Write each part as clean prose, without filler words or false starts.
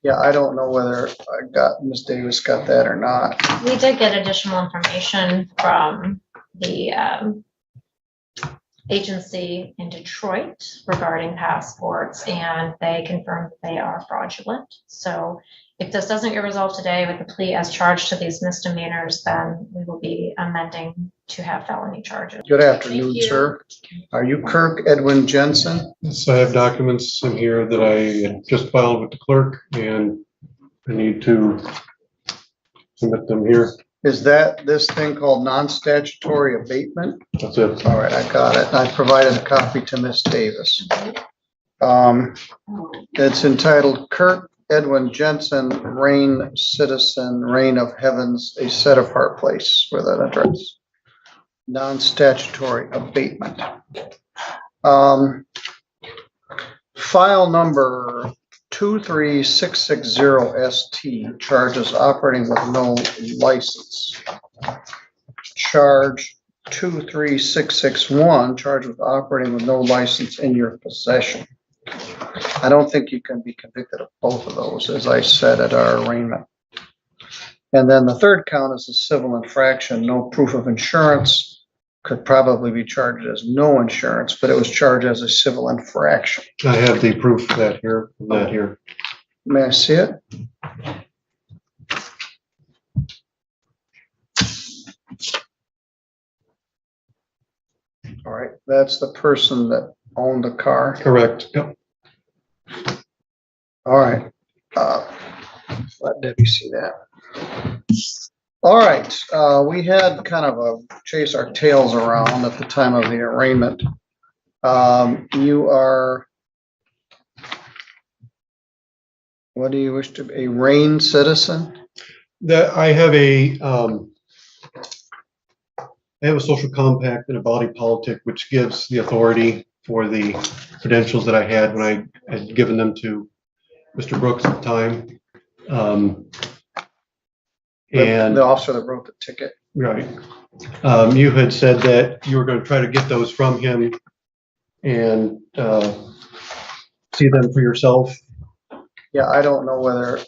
Yeah, I don't know whether Ms. Davis got that or not. We did get additional information from the agency in Detroit regarding passports, and they confirmed they are fraudulent. So if this doesn't get resolved today with the plea as charged to these misdemeanors, then we will be amending to have felony charges. Good afternoon, sir. Are you Kirk Edwin Jensen? Yes, I have documents in here that I just filed with the clerk, and I need to submit them here. Is that this thing called non-statutory abatement? That's it. All right, I got it. I provided a copy to Ms. Davis. It's entitled Kirk Edwin Jensen, Reign Citizen, Reign of Heavens, a set apart place for that address. Non-statutory abatement. File number 23660ST, charges operating with no license. Charge 23661, charged with operating with no license in your possession. I don't think you can be convicted of both of those, as I said at our arraignment. And then the third count is a civil infraction, no proof of insurance. Could probably be charged as no insurance, but it was charged as a civil infraction. I have the proof of that here. May I see it? All right, that's the person that owned the car. Correct. Yep. All right. Let Debbie see that. All right, we had kind of a chase our tails around at the time of the arraignment. You are, what do you wish to be, a Reign citizen? I have a social compact and a body politic, which gives the authority for the credentials that I had when I had given them to Mr. Brooks at the time. And the officer that wrote the ticket. right. You had said that you were going to try to get those from him and see them for yourself. Yeah, I don't know whether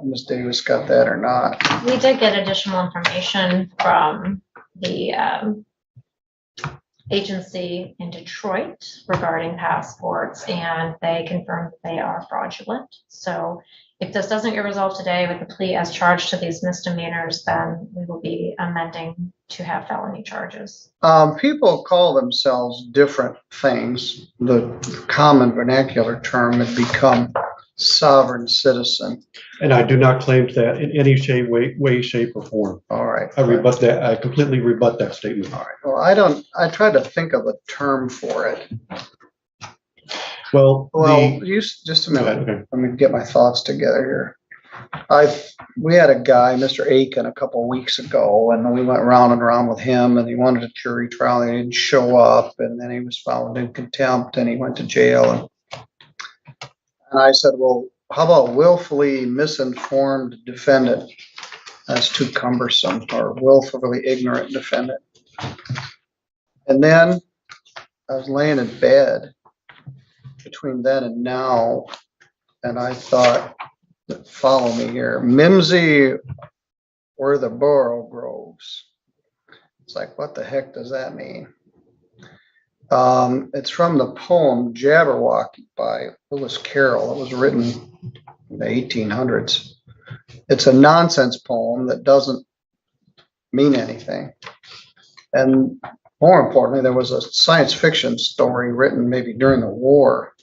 Ms. Davis got that or not. We did get additional information from the agency in Detroit regarding passports, and they confirmed they are fraudulent. So if this doesn't get resolved today with the plea as charged to these misdemeanors, then we will be amending to have felony charges. People call themselves different things. The common vernacular term had become sovereign citizen. And I do not claim that in any way, shape, or form. All right. I rebut that. I completely rebut that statement. All right. Well, I tried to think of a term for it. Well, just a minute. Okay. Let me get my thoughts together here. We had a guy, Mr. Aiken, a couple of weeks ago, and we went round and round with him, and he wanted a jury trial, and he didn't show up, and then he was found in contempt, and he went to jail. And I said, well, how about willfully misinformed defendant? That's too cumbersome, or willfully ignorant defendant. And then I was laying in bed between then and now, and I thought, follow me here, Mimsy were the borough groves. It's like, what the heck does that mean? It's from the poem Jabberwocky by Lewis Carroll. It was written in the 1800s. It's a nonsense poem that doesn't mean anything. And more importantly, there was a science fiction story written maybe during the war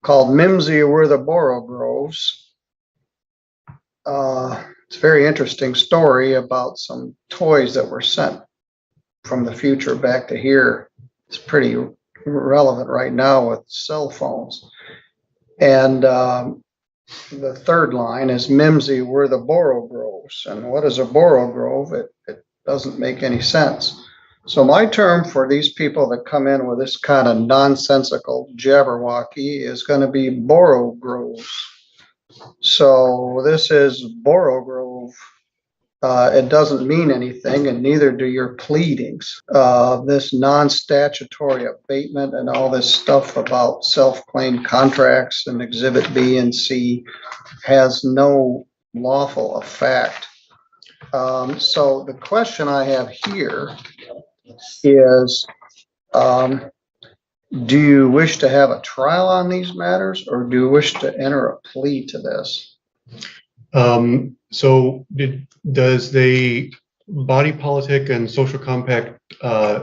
called Mimsy Were the Borough Groves. It's a very interesting story about some toys that were sent from the future back to here. It's pretty relevant right now with cell phones. And the third line is Mimsy were the borough groves. And what is a borough grove? It doesn't make any sense. So my term for these people that come in with this kind of nonsensical jabberwocky is going to be borough groves. So this is Borough Grove It doesn't mean anything, and neither do your pleadings. This non-statutory abatement and all this stuff about self-claimed contracts and Exhibit B and C has no lawful effect. So the question I have here is, do you wish to have a trial on these matters, or do you wish to enter a plea to this? So does the body politic and social compact,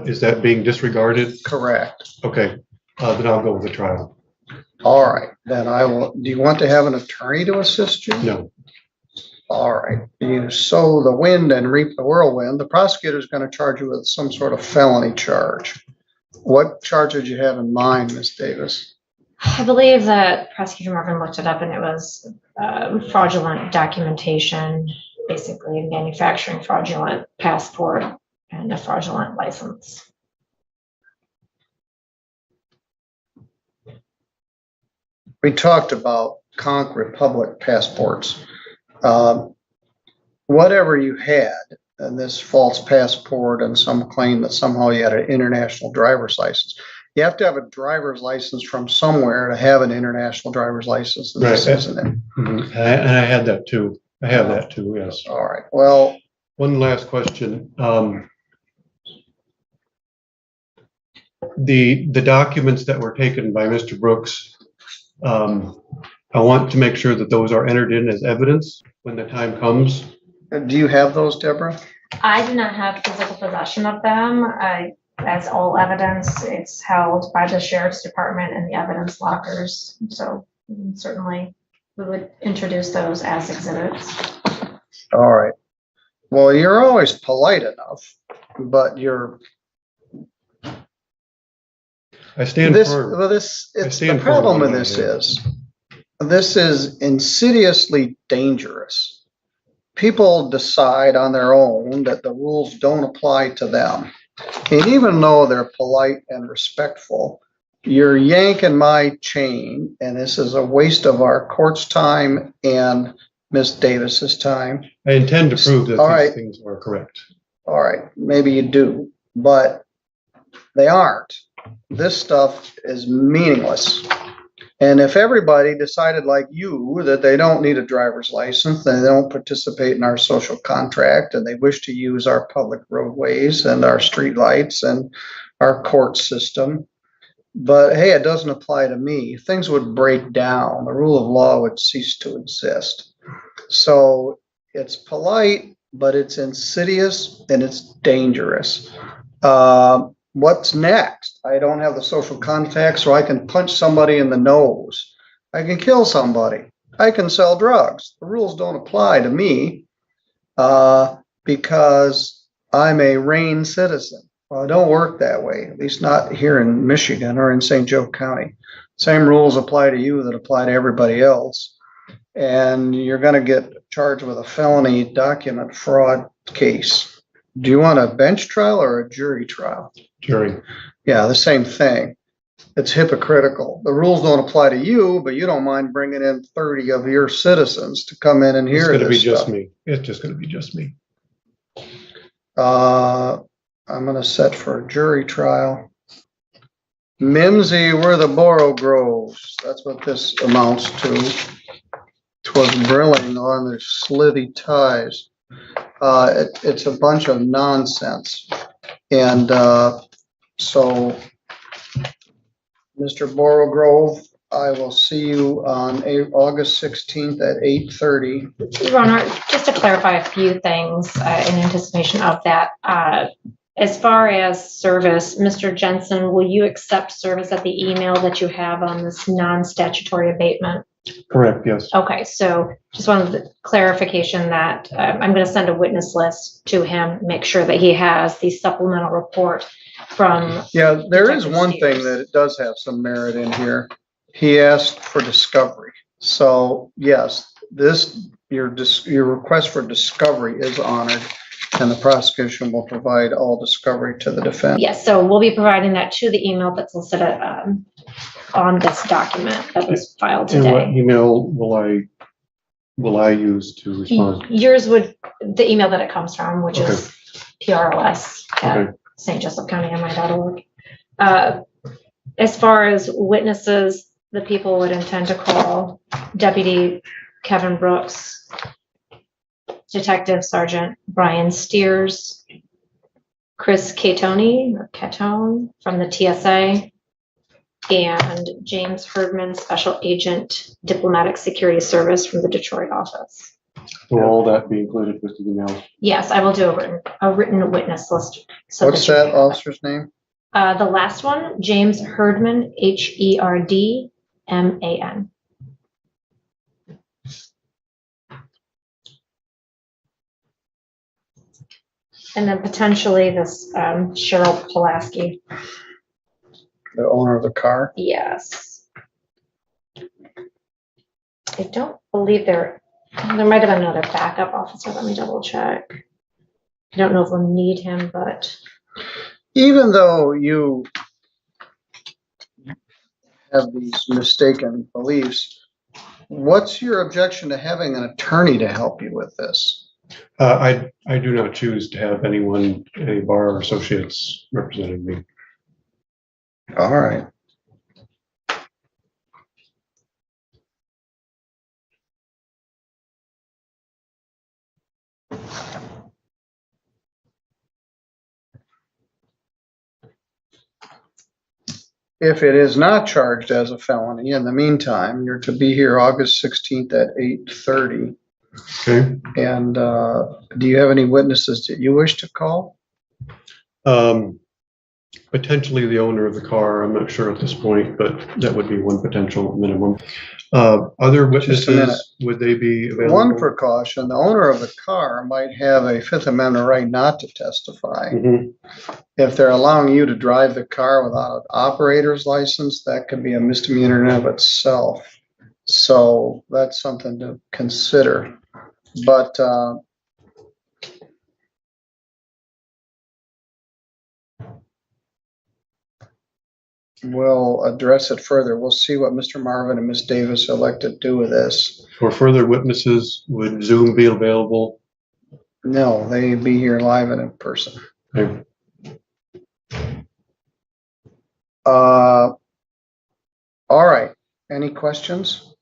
is that being disregarded? Correct. Okay, then I'll go with the trial. All right, then I will. Do you want to have an attorney to assist you? No. All right, you sow the wind and reap the whirlwind. The prosecutor is going to charge you with some sort of felony charge. What charge did you have in mind, Ms. Davis? I believe that Prosecutor Morgan looked it up, and it was fraudulent documentation, basically manufacturing fraudulent passport and a fraudulent license. We talked about Conch Republic passports. Whatever you had, and this false passport and some claim that somehow you had an international driver's license. You have to have a driver's license from somewhere to have an international driver's license. And this Right. isn't it? Mhm. And I had that too. I have that too, yes. All right. Well, One last question. The documents that were taken by Mr. Brooks, I want to make sure that those are entered in as evidence when the time comes. do you have those, Deborah? I do not have physical possession of them. As all evidence, it's held by the sheriff's department and the evidence lockers. So certainly we would introduce those as exhibits. All right. Well, you're always polite enough, but you're I stand this. firm. Well, this it's the stand problem firm with on this that, this is insidiously dangerous. People decide on their own that the rules don't apply to them. And even though they're polite and respectful, you're yanking my chain, and this is a waste of our court's time and Miss Davis's time. I intend to prove that All these right. things are correct. All right, maybe you do, but they aren't. This stuff is meaningless. And if everybody decided like you that they don't need a driver's license, they don't participate in our social contract, and they wish to use our public roadways and our streetlights and our court system, but hey, it doesn't apply to me, things would break down. The rule of law would cease to exist. So it's polite, but it's insidious and it's dangerous. What's next? I don't have the social contact, so I can punch somebody in the nose. I can kill somebody. I can sell drugs. The rules don't apply to me because I'm a RAIN citizen. Well, it don't work that way, at least not here in Michigan or in St. Joe County. Same rules apply to you that apply to everybody else. And you're going to get charged with a felony document fraud case. Do you want a bench trial or a jury trial? Jury. Yeah, the same thing. It's hypocritical. The rules don't apply to you, but you don't mind bringing in 30 of your citizens to come in and It's hear going to be this just stuff. me. It's just going to be just me. I'm going to set for a jury trial. Mimsy, where the borough grows. That's what this amounts to. 'Twas brilling on their slithy ties. It's a bunch of nonsense. And so, Mr. Borough, I will see you on August 16th at 8:30. Your Honor, just to clarify a few things in anticipation of that. As far as service, Mr. Jensen, will you accept service at the email that you have on this non-statutory abatement? Correct, yes. Okay, so just wanted the clarification that I'm going to send a witness list to him, make sure that he has the supplemental report from. Yeah, there is Detective one thing Stevens. that it does have some merit in here. He asked for discovery. So yes, your request for discovery is honored, and the prosecution will provide all discovery to the defense. Yes, so we'll be providing that to the email that's listed on this document that was filed And what today. email will I will I use to respond? Yours would, the email that it comes from, which is PROS Okay. at stjosephcountymi.org. As far as witnesses, the people would intend to call Deputy Kevin Brooks, Detective Sergeant Brian Steers, Chris Catone from the TSA, and James Herdman, Special Agent, Diplomatic Security Service from the Detroit office. Will all that be included with the email? Yes, I will do a written witness list. So What's you that have it. officer's name? The last one, James Herdman, Herdman. And then potentially this Cheryl Pulaski. The owner of the car? Yes. I don't believe there might have been another backup officer. Let me double check. I don't know if we'll need him, but Even though you have these mistaken beliefs, what's your objection to having an attorney to help you with this? I do not choose to have anyone, any bar or associates representing me. All right. If it is not charged as a felony, in the meantime, you're to be here August 16th at 8:30. Okay. And do you have any witnesses that you wish to call? Potentially the owner of the car. I'm not sure at this point, but that would be one potential minimum. Other Just a minute. witnesses, would they be available? One precaution, the owner of the car might have a Fifth Amendment right not to testify. Mhm. If they're allowing you to drive the car without an operator's license, that could be a misdemeanor in and of itself. So that's something to consider. But we'll address it further. We'll see what Mr. Marvin and Ms. Davis elect to do with this. For further witnesses, would Zoom be available? No, they be here live and in person. Okay. All right. Any questions?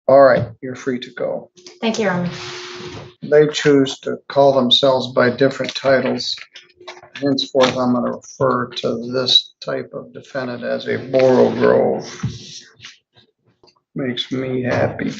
All right, you're free to go. thank you, Ron. They choose to call themselves by different titles. Henceforth, I'm going to refer to this type of defendant as a Borough Grove. Makes me happy.